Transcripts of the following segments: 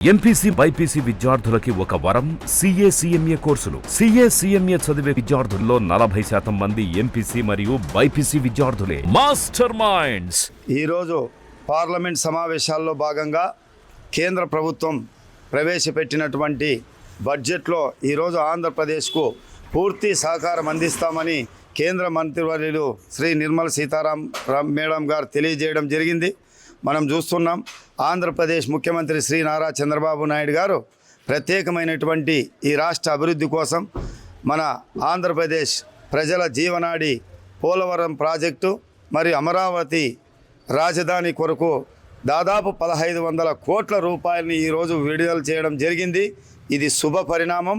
MPC BiPC విద్యార్థులకి ఒక వరం CA కోర్సులు. CA చదివే విద్యార్థుల్లో 40% మంది ఎంపీసీ మరియు బైపీసీ విద్యార్థులే. Master minds. ఈరోజు పార్లమెంట్ సమావేశాల్లో భాగంగా కేంద్ర ప్రభుత్వం ప్రవేశపెట్టినటువంటి బడ్జెట్లో ఈరోజు ఆంధ్రప్రదేశ్కు పూర్తి సహకారం అందిస్తామని కేంద్ర మంత్రివర్యులు శ్రీ నిర్మలా సీతారామన్ మేడం గారు తెలియజేయడం జరిగింది. మనం చూస్తున్నాం, ఆంధ్రప్రదేశ్ ముఖ్యమంత్రి శ్రీ నారా చంద్రబాబు నాయుడు గారు ప్రత్యేకమైనటువంటి ఈ రాష్ట్ర అభివృద్ధి కోసం మన ఆంధ్రప్రదేశ్ ప్రజల జీవనాడి పోలవరం ప్రాజెక్టు మరియు అమరావతి రాజధాని కొరకు దాదాపు 1500 కోట్ల రూపాయలని ఈరోజు విడుదల చేయడం జరిగింది. ఇది శుభ పరిణామం.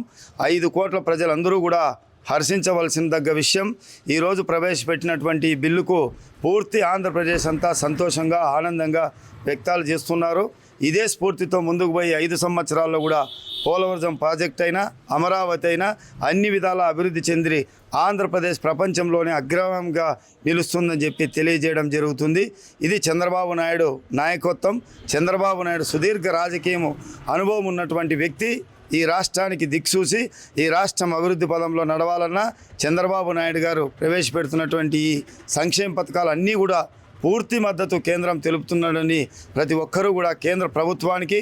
5 కోట్ల ప్రజలందరూ కూడా హర్షించవలసిన దగ్గ విషయం. ఈరోజు ప్రవేశపెట్టినటువంటి బిల్లుకు పూర్తి ఆంధ్రప్రదేశ్ అంతా సంతోషంగా ఆనందంగా వ్యక్తాలు చేస్తున్నారు. ఇదే స్ఫూర్తితో ముందుకు పోయి 5 సంవత్సరాల్లో కూడా పోలవరం ప్రాజెక్ట్ అయినా అమరావతి అయినా అన్ని విధాల అభివృద్ధి చెంది ఆంధ్రప్రదేశ్ ప్రపంచంలోనే అగ్రవంగా నిలుస్తుందని చెప్పి తెలియజేయడం జరుగుతుంది. ఇది చంద్రబాబు నాయుడు నాయకత్వం. చంద్రబాబు నాయుడు సుదీర్ఘ రాజకీయం అనుభవం ఉన్నటువంటి వ్యక్తి. ఈ రాష్ట్రానికి దిక్సూసి ఈ రాష్ట్రం అభివృద్ధి పదంలో నడవాలన్నా చంద్రబాబు నాయుడు గారు ప్రవేశపెడుతున్నటువంటి ఈ సంక్షేమ పథకాలు అన్నీ కూడా పూర్తి మద్దతు కేంద్రం తెలుపుతున్నాడని ప్రతి ఒక్కరూ కూడా కేంద్ర ప్రభుత్వానికి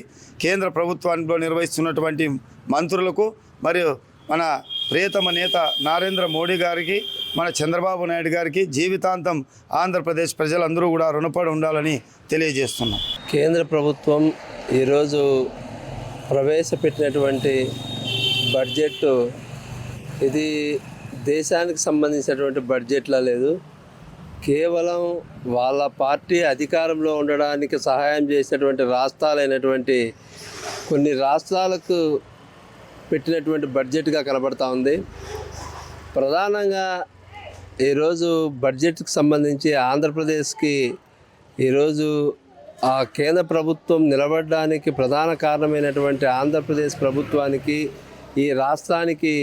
నిర్వహిస్తున్నటువంటి మంత్రులకు మరియు మన ప్రియతమ నేత నరేంద్ర మోడీ గారికి, మన చంద్రబాబు నాయుడు గారికి జీవితాంతం ఆంధ్రప్రదేశ్ ప్రజలందరూ కూడా రుణపడి ఉండాలని తెలియజేస్తున్నాం. కేంద్ర ప్రభుత్వం ఈరోజు ప్రవేశపెట్టినటువంటి బడ్జెట్ ఇది దేశానికి సంబంధించినటువంటి బడ్జెట్లా లేదు. కేవలం వాళ్ళ పార్టీ అధికారంలో ఉండడానికి సహాయం చేసినటువంటి రాష్ట్రాలైనటువంటి కొన్ని రాష్ట్రాలకు పెట్టినటువంటి బడ్జెట్గా కనబడతా ఉంది. ప్రధానంగా ఈరోజు బడ్జెట్కి సంబంధించి ఆంధ్రప్రదేశ్కి ఈరోజు ఆ కేంద్ర ప్రభుత్వం నిలబడడానికి ప్రధాన కారణమైనటువంటి ఆంధ్రప్రదేశ్ ప్రభుత్వానికి ఈ రాష్ట్రానికి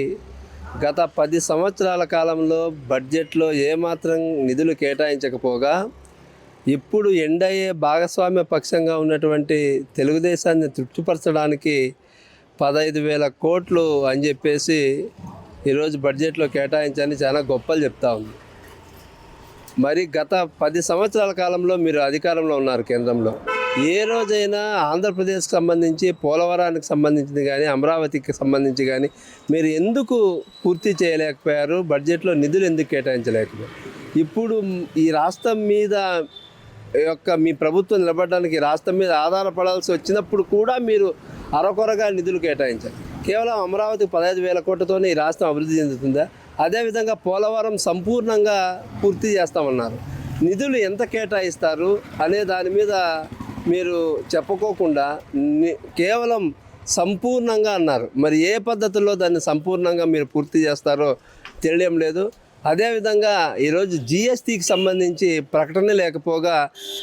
గత 10 సంవత్సరాల కాలంలో బడ్జెట్లో ఏమాత్రం నిధులు కేటాయించకపోగా ఇప్పుడు ఎన్డీఏ భాగస్వామ్య పక్షంగా ఉన్నటువంటి తెలుగుదేశాన్ని తృప్తిపరచడానికి 15,000 కోట్లు అని చెప్పేసి ఈరోజు బడ్జెట్లో కేటాయించని చాలా గొప్పలు చెప్తా ఉంది. మరి గత 10 సంవత్సరాల కాలంలో మీరు అధికారంలో ఉన్నారు కేంద్రంలో. ఏ రోజైనా ఆంధ్రప్రదేశ్కి సంబంధించి పోలవరానికి సంబంధించింది కానీ అమరావతికి సంబంధించి కానీ మీరు ఎందుకు పూర్తి చేయలేకపోయారు? బడ్జెట్లో నిధులు ఎందుకు కేటాయించలేకపోయారు? ఇప్పుడు ఈ రాష్ట్రం మీద మీ ప్రభుత్వం నిలబడడానికి రాష్ట్రం మీద ఆధారపడాల్సి వచ్చినప్పుడు కూడా మీరు అరకొరగా నిధులు కేటాయించారు. కేవలం అమరావతికి 15,000 కోట్లతోనే ఈ రాష్ట్రం అభివృద్ధి చెందుతుందా? అదేవిధంగా పోలవరం సంపూర్ణంగా పూర్తి చేస్తామన్నారు. నిధులు ఎంత కేటాయిస్తారు అనే దాని మీద మీరు చెప్పుకోకుండా కేవలం సంపూర్ణంగా అన్నారు. మరి ఏ పద్ధతిలో దాన్ని సంపూర్ణంగా మీరు పూర్తి చేస్తారో తెలియడం లేదు. అదేవిధంగా ఈరోజు GSTకి సంబంధించి ప్రకటన లేకపోగా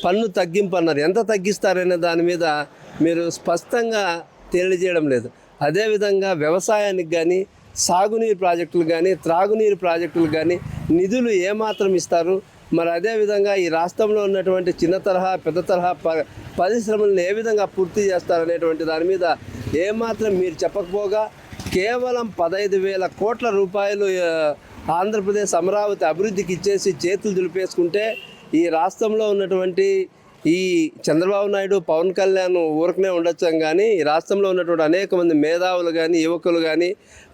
పన్ను తగ్గింపు అన్నారు. ఎంత తగ్గిస్తారనే దాని మీద మీరు స్పష్టంగా తెలియజేయడం లేదు. అదేవిధంగా వ్యవసాయానికి కానీ సాగునీరు ప్రాజెక్టులు కానీ త్రాగునీరు ప్రాజెక్టులు కానీ నిధులు ఏమాత్రం ఇస్తారు? మరి అదేవిధంగా ఈ రాష్ట్రంలో ఉన్నటువంటి చిన్న తరహా పెద్ద తరహా పరిశ్రమలను ఏ విధంగా పూర్తి చేస్తారనేటువంటి దాని మీద ఏమాత్రం మీరు చెప్పకపోగా కేవలం 15,000 కోట్ల రూపాయలు ఆంధ్రప్రదేశ్ అమరావతి అభివృద్ధికి ఇచ్చేసి చేతులు దులిపేసుకుంటే ఈ రాష్ట్రంలో ఉన్నటువంటి ఈ చంద్రబాబు నాయుడు పవన్ కళ్యాణ్ ఊరకనే ఉండొచ్చు కానీ ఈ రాష్ట్రంలో ఉన్నటువంటి అనేక మంది మేధావులు కానీ యువకులు కానీ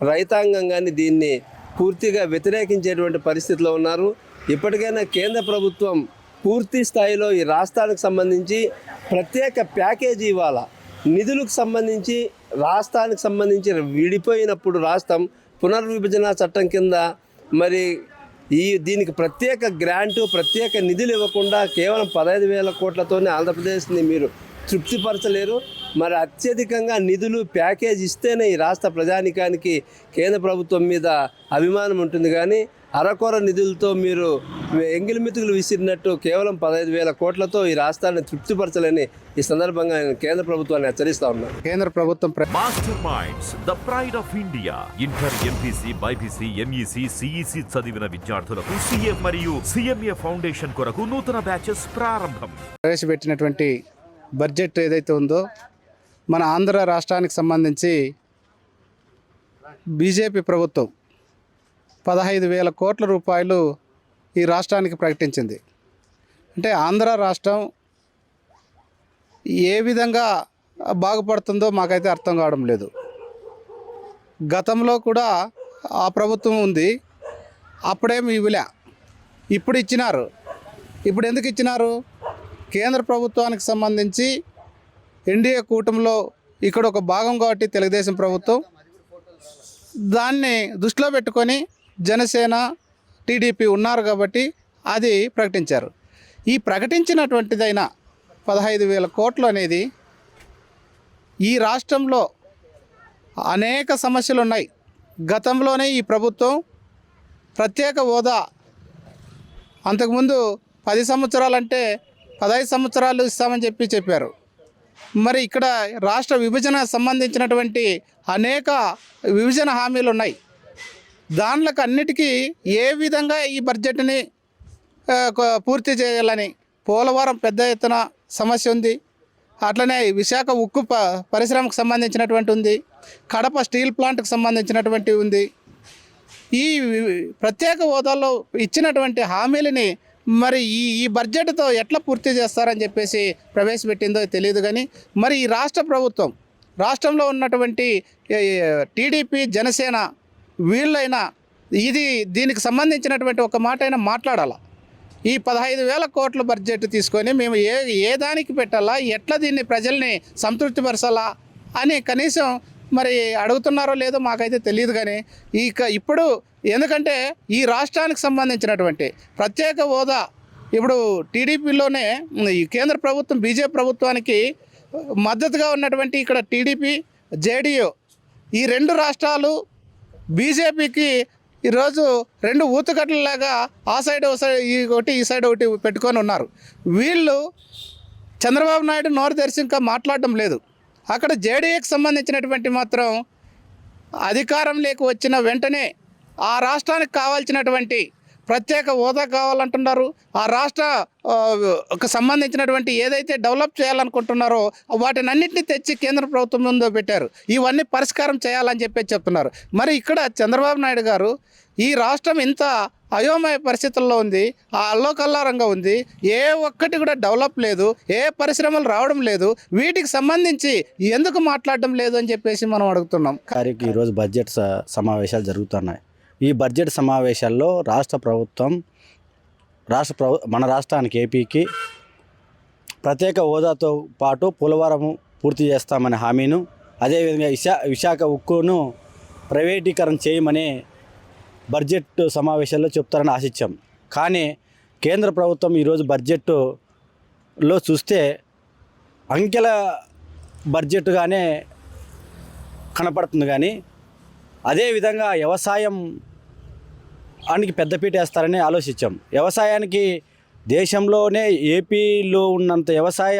రైతాంగం కానీ దీన్ని పూర్తిగా వ్యతిరేకించేటువంటి పరిస్థితిలో ఉన్నారు. ఇప్పటికైనా కేంద్ర ప్రభుత్వం పూర్తి స్థాయిలో ఈ రాష్ట్రానికి సంబంధించి ప్రత్యేక ప్యాకేజీ ఇవ్వాలా. నిధులకు సంబంధించి రాష్ట్రానికి సంబంధించి విడిపోయినప్పుడు రాష్ట్రం పునర్విభజన చట్టం కింద మరి దీనికి ప్రత్యేక గ్రాంటు ప్రత్యేక నిధులు ఇవ్వకుండా కేవలం 15,000 కోట్లతోనే ఆంధ్రప్రదేశ్ని మీరు తృప్తిపరచలేరు. మరి అత్యధికంగా నిధులు ప్యాకేజ్ ఇస్తేనే ఈ రాష్ట్ర ప్రజానికానికి కేంద్ర ప్రభుత్వం మీద అభిమానం ఉంటుంది. కానీ అరకొర నిధులతో మీరు ఎంగిలిమితులు విసిరినట్టు కేవలం 15,000 కోట్లతో ఈ రాష్ట్రాన్ని తృప్తిపరచలేని ఈ సందర్భంగా నేను కేంద్ర ప్రభుత్వాన్ని హెచ్చరిస్తా ఉన్నాను. కేంద్ర ప్రభుత్వం master minds, the pride of India. Inter, MPC, BiPC, MEC, CEC చదివిన విద్యార్థులకు CA మరియు CMA ఫౌండేషన్ కొరకు నూతన బ్యాచెస్ ప్రారంభం. ప్రవేశపెట్టినటువంటి బడ్జెట్ ఏదైతే ఉందో మన ఆంధ్ర రాష్ట్రానికి సంబంధించి బీజేపీ ప్రభుత్వం 15,000 కోట్ల రూపాయలు ఈ రాష్ట్రానికి ప్రకటించింది. అంటే ఆంధ్ర రాష్ట్రం ఏ విధంగా బాగుపడుతుందో మాకైతే అర్థం కావడం లేదు. గతంలో కూడా ఆ ప్రభుత్వం ఉంది, అప్పుడేమి ఇవ్వలే, ఇప్పుడు ఇచ్చినారు. ఇప్పుడు ఎందుకు ఇచ్చినారు? కేంద్ర ప్రభుత్వానికి సంబంధించి ఎన్డీఏ కూటమిలో ఇక్కడ ఒక భాగం కాబట్టి తెలుగుదేశం ప్రభుత్వం దాన్ని దృష్టిలో పెట్టుకొని జనసేన టీడీపీ ఉన్నారు కాబట్టి అది ప్రకటించారు. ఈ ప్రకటించినటువంటిదైన 15,000 కోట్లు అనేది ఈ రాష్ట్రంలో అనేక సమస్యలు ఉన్నాయి. గతంలోనే ఈ ప్రభుత్వం ప్రత్యేక హోదా అంతకుముందు 10 సంవత్సరాలంటే 15 సంవత్సరాలు ఇస్తామని చెప్పారు. మరి ఇక్కడ రాష్ట్ర విభజన సంబంధించినటువంటి అనేక విభజన హామీలు ఉన్నాయి. దానిలకు అన్నిటికీ ఏ విధంగా ఈ బడ్జెట్ని పూర్తి చేయాలని పోలవరం పెద్ద ఎత్తున సమస్య ఉంది. అట్లనే విశాఖ ఉక్కు పరిశ్రమకు సంబంధించినటువంటి ఉంది, కడప స్టీల్ ప్లాంట్కి సంబంధించినటువంటి ఉంది. ఈ ప్రత్యేక హోదాలో ఇచ్చినటువంటి హామీలని మరి ఈ బడ్జెట్తో ఎట్లా పూర్తి చేస్తారని చెప్పేసి ప్రవేశపెట్టిందో తెలియదు. కానీ మరి ఈ రాష్ట్ర ప్రభుత్వం, రాష్ట్రంలో ఉన్నటువంటి టీడీపీ జనసేన వీళ్ళైనా దీనికి సంబంధించినటువంటి ఒక మాట అయినా మాట్లాడాలా. ఈ 15,000 కోట్ల బడ్జెట్ తీసుకొని మేము ఏ దానికి పెట్టాలా, ఎట్లా దీన్ని ప్రజల్ని సంతృప్తిపరచాలా అని కనీసం మరి అడుగుతున్నారో లేదో మాకైతే తెలియదు. కానీ ఇప్పుడు ఎందుకంటే ఈ రాష్ట్రానికి సంబంధించినటువంటి ప్రత్యేక హోదా ఇప్పుడు టీడీపీలోనే ఈ కేంద్ర ప్రభుత్వం బీజేపీ ప్రభుత్వానికి మద్దతుగా ఉన్నటువంటి ఇక్కడ టీడీపీ జేడీయూ ఈ 2 రాష్ట్రాలు బీజేపీకి ఈరోజు 2 ఊతుకట్లలాగా ఆ సైడ్ ఒకటి ఈ సైడ్ ఒకటి పెట్టుకొని ఉన్నారు. వీళ్ళు చంద్రబాబు నాయుడు నోరు తెరిచి ఇంకా మాట్లాడడం లేదు. అక్కడ జేడీఏకి సంబంధించినటువంటి మాత్రం అధికారంలోకి వచ్చిన వెంటనే ఆ రాష్ట్రానికి కావాల్సినటువంటి ప్రత్యేక హోదా కావాలంటున్నారు. ఆ రాష్ట్ర సంబంధించినటువంటి ఏదైతే డెవలప్ చేయాలనుకుంటున్నారో వాటిని అన్నింటినీ తెచ్చి కేంద్ర ప్రభుత్వం ముందు పెట్టారు. ఇవన్నీ పరిష్కారం చేయాలని చెప్తున్నారు. మరి ఇక్కడ చంద్రబాబు నాయుడు గారు ఈ రాష్ట్రం ఇంత అయోమయ పరిస్థితుల్లో ఉంది, ఆ అల్లోకల్లారంగా ఉంది, ఏ ఒక్కటి కూడా డెవలప్ లేదు, ఏ పరిశ్రమలు రావడం లేదు, వీటికి సంబంధించి ఎందుకు మాట్లాడడం లేదు అని చెప్పేసి మనం అడుగుతున్నాం. ఈరోజు బడ్జెట్ సమావేశాలు జరుగుతున్నాయి. ఈ బడ్జెట్ సమావేశాల్లో మన రాష్ట్రానికి ఏపీకి ప్రత్యేక హోదాతో పాటు పోలవరం పూర్తి చేస్తామనే హామీను, అదేవిధంగా విశాఖ ఉక్కును ప్రైవేటీకరణ చేయమని బడ్జెట్ సమావేశాల్లో చెప్తారని ఆశించాం. కానీ కేంద్ర ప్రభుత్వం ఈరోజు బడ్జెట్లో చూస్తే అంకెల బడ్జెట్గానే కనపడుతుంది. కానీ అదేవిధంగా వ్యవసాయానికి పెద్దపీట వేస్తారని ఆలోచించాం. వ్యవసాయానికి దేశంలోనే ఏపీలో ఉన్నంత వ్యవసాయ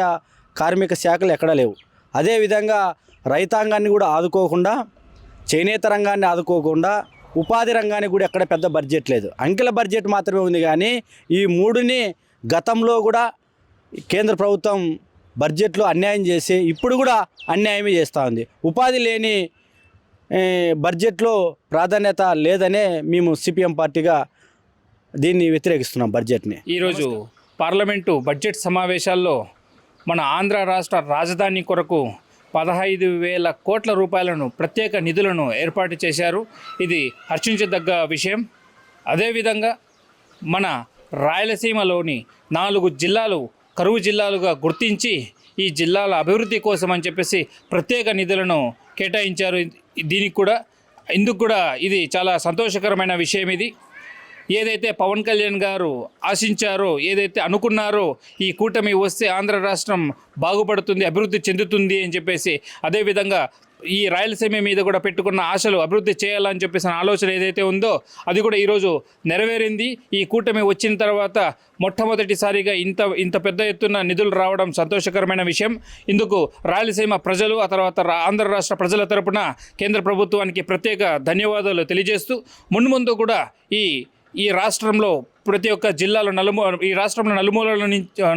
కార్మిక శాఖలు ఎక్కడా లేవు. అదేవిధంగా రైతాంగాన్ని కూడా ఆదుకోకుండా, చేనేత రంగాన్ని ఆదుకోకుండా, ఉపాధి రంగానికి కూడా ఎక్కడ పెద్ద బడ్జెట్ లేదు. అంకెల బడ్జెట్ మాత్రమే ఉంది. కానీ ఈ 3ని గతంలో కూడా కేంద్ర ప్రభుత్వం బడ్జెట్లో అన్యాయం చేసి ఇప్పుడు కూడా అన్యాయమే చేస్తూ ఉంది. ఉపాధి లేని బడ్జెట్లో ప్రాధాన్యత లేదనే మేము సిపిఎం పార్టీగా దీన్ని వ్యతిరేకిస్తున్నాం బడ్జెట్ని. ఈరోజు పార్లమెంటు బడ్జెట్ సమావేశాల్లో మన ఆంధ్ర రాష్ట్ర రాజధాని కొరకు 15,000 కోట్ల రూపాయలను ప్రత్యేక నిధులను ఏర్పాటు చేశారు. ఇది హర్షించదగ్గ విషయం. అదేవిధంగా మన రాయలసీమలోని 4 జిల్లాలు కరువు జిల్లాలుగా గుర్తించి ఈ జిల్లాల అభివృద్ధి కోసం అని చెప్పేసి ప్రత్యేక నిధులను కేటాయించారు. ఇందుకు కూడా ఇది చాలా సంతోషకరమైన విషయం. ఇది ఏదైతే పవన్ కళ్యాణ్ గారు ఆశించారో, ఏదైతే అనుకున్నారో, ఈ కూటమి వస్తే ఆంధ్ర రాష్ట్రం బాగుపడుతుంది, అభివృద్ధి చెందుతుంది అని చెప్పేసి, అదేవిధంగా ఈ రాయలసీమ మీద కూడా పెట్టుకున్న ఆశలు అభివృద్ధి చేయాలని చెప్పేసి ఆలోచన ఏదైతే ఉందో అది కూడా ఈరోజు నెరవేరింది. ఈ కూటమి వచ్చిన తర్వాత మొట్టమొదటిసారిగా ఇంత పెద్ద ఎత్తున నిధులు రావడం సంతోషకరమైన విషయం. ఇందుకు రాయలసీమ ప్రజలు, ఆ తర్వాత ఆంధ్ర రాష్ట్ర ప్రజల తరపున కేంద్ర ప్రభుత్వానికి ప్రత్యేక ధన్యవాదాలు తెలియజేస్తూ, ముందు కూడా ఈ ఈ రాష్ట్రంలో ప్రతి ఒక్క జిల్లాలో ఈ రాష్ట్రంలో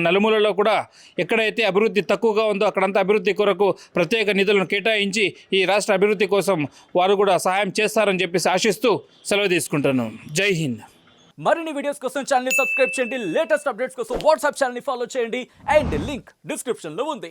నలుమూలలో కూడా ఎక్కడైతే అభివృద్ధి తక్కువగా ఉందో అక్కడంతా అభివృద్ధి కొరకు ప్రత్యేక నిధులను కేటాయించి ఈ రాష్ట్ర అభివృద్ధి కోసం వారు కూడా సహాయం చేస్తారని చెప్పేసి ఆశిస్తూ సెలవు తీసుకుంటాను. జై హింద్. మరిన్ని వీడియోస్ కోసం ఛానల్ ని సబ్స్క్రైబ్ చేయండి. లేటెస్ట్ అప్డేట్స్ కోసం వాట్సాప్ ఛానల్ ని ఫాలో చేయండి. అండ్ లింక్ డిస్క్రిప్షన్ లో ఉంది.